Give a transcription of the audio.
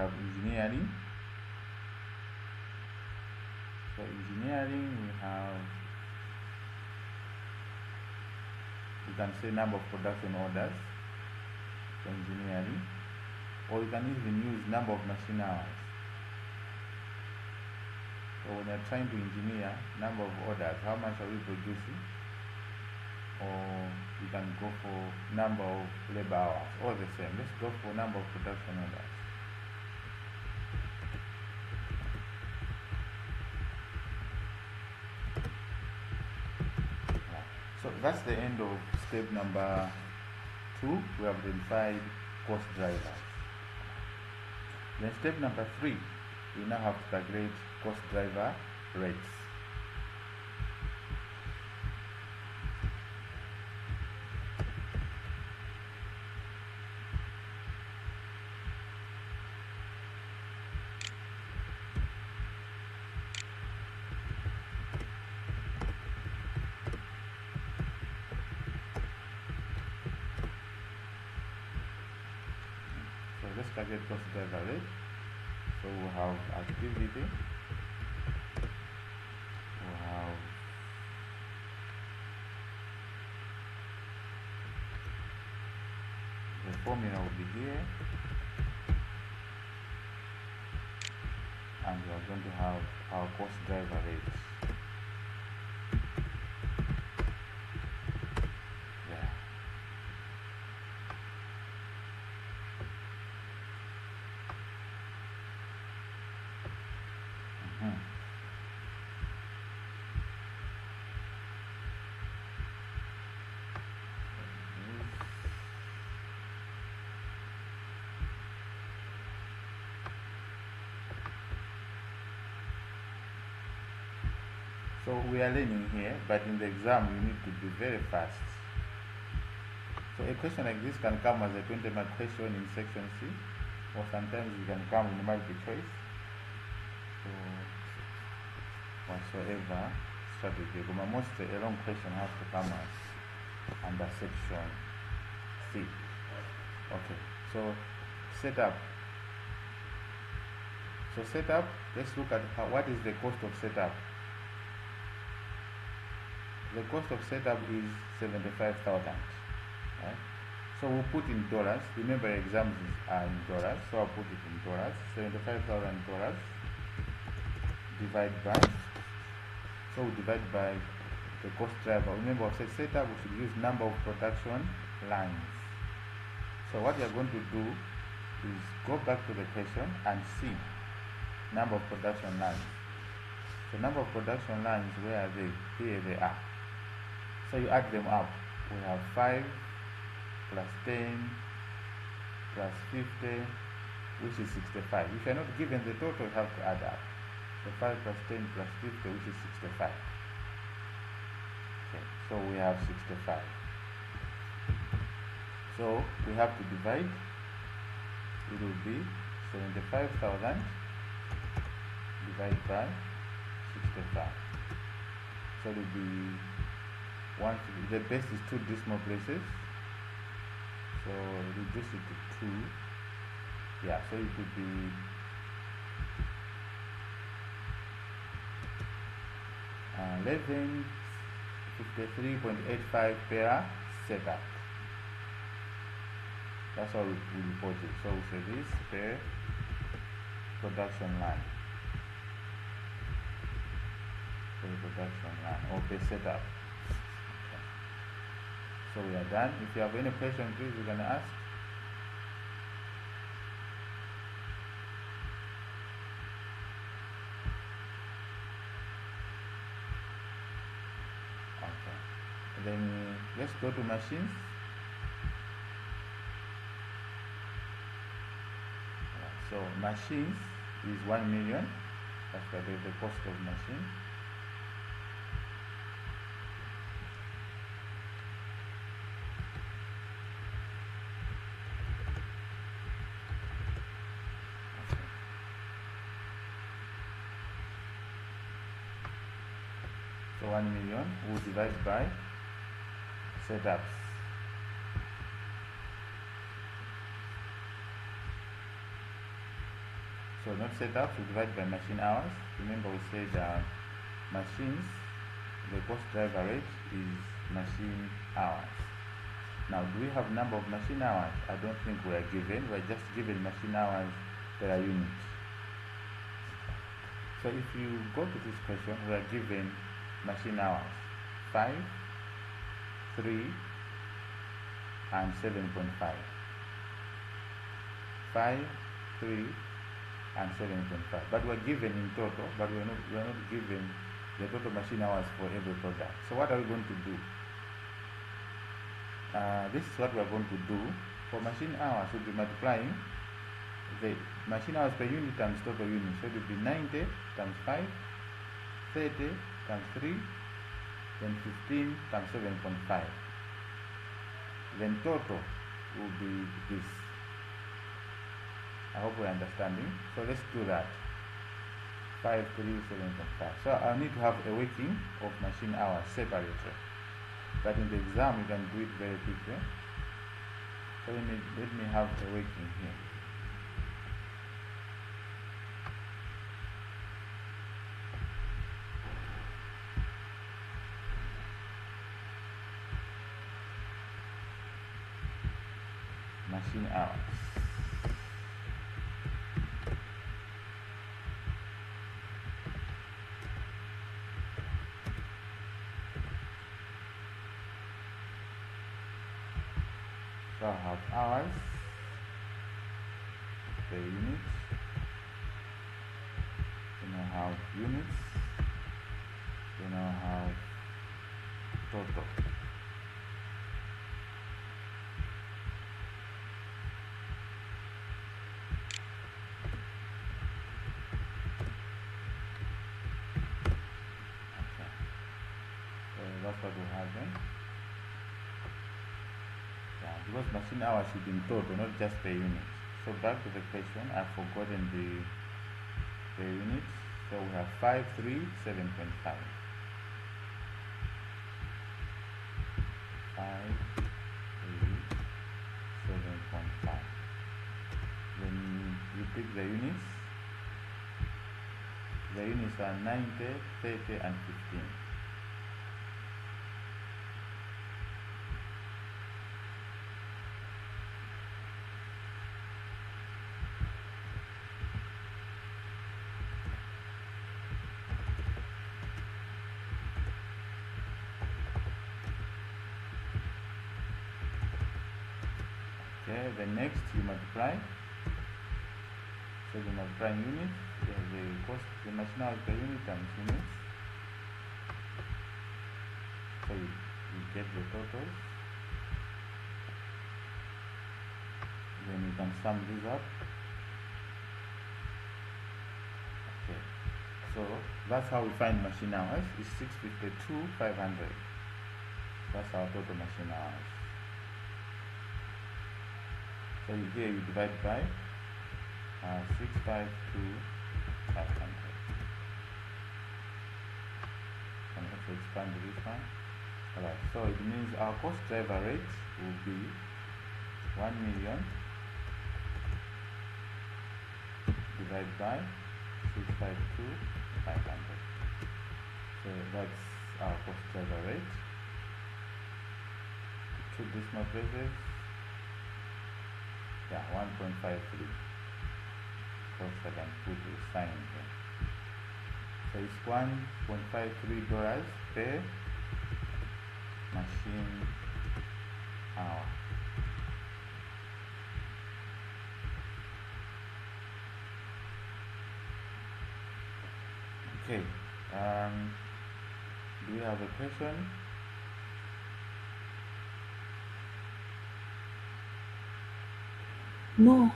have engineering. For engineering, you can say number of production orders for engineering, or you can even use number of machine hours. So when you're trying to engineer number of orders, how much are we producing? Or you can go for number of labor hours, all the same. Let's go for number of production orders. So that's the end of step number 2. We have identified cost drivers. Then step number 3, we now have to calculate cost driver rates. Let's calculate cost driver rate. So we have activity, we have the formula will be here, and we are going to have our cost driver rates. So we are learning here, but in the exam you need to be very fast. So a question like this can come as a 20-mark question in section C, or sometimes it can come in multiple choice. So whatsoever strategy, but mostly a long question has to come as under section C. Okay, so setup. So setup, let's look at what is the cost of setup. The cost of setup is 75,000. Right? So we'll put in dollars. Remember, exams are in dollars, so I'll put it in dollars. $75,000 divide by. So we divide by the cost driver. Remember, I said setup, we should use number of production lines. So what you're going to do is go back to the question and see number of production lines. So number of production lines, where are they? Here they are. So you add them up. We have 5 plus 10 plus 50, which is 65. If you're not given the total, you have to add up. So 5 plus 10 plus 50, which is 65. Okay, so we have 65. So we have to divide. It will be 75,000 divided by 65. So it will be the base is 2 decimal places. So reduce it to 2. Yeah, so it would be 1153.85 per setup. That's how we report it. So we say this per production line. Per production line or per setup. Okay. So we are done. If you have any question, please you can ask. Okay. And then let's go to machines. So machines is 1 million. That's the cost of machine. Okay. So 1 million we divide by setups. So not setup, we divide by machine hours. Remember we said machines, the cost driver rate is machine hours. Now, do we have number of machine hours? I don't think we are given. We are just given machine hours per unit. So if you go to this question, we are given machine hours 5, 3, and 7.5. 5, 3, and 7.5. But we are given in total, but we are not given the total machine hours for every product. So what are we going to do? This is what we are going to do. For machine hours, we'll be multiplying the machine hours per unit times total units. So it will be 90 times 5, 30 times 3, then 15 times 7.5. Then total will be this. I hope we're understanding. So let's do that. 5, 3, 7.5. So I'll need to have a working of machine hours separately. But in the exam you can do it very quickly. So let me have a working here. Machine hours. So I have hours per unit, then I have units, then I have total. Okay. So that's what we have then. Because machine hours is in total, not just per unit. So back to the question, I've forgotten the per unit. So we have 5, 3, 7.5. 5, 3, 7.5. Then you pick the units. The units are 90, 30, and 15. Okay, then next you multiply. So you multiply units, the cost, the machine hours per unit times units. So you get the totals. Then you can sum these up. Okay, so that's how we find machine hours. It's 652,500. That's our total machine hours. So here you divide by 652,500. Can also expand this one. Alright, so it means our cost driver rate will be 1,000,000 divided by 652,500. So that's our cost driver rate. Two decimal places. Yeah, 1.53. Of course, I can put a sign here. So it's $1.53 per machine hour. Okay. Do we have a question? No.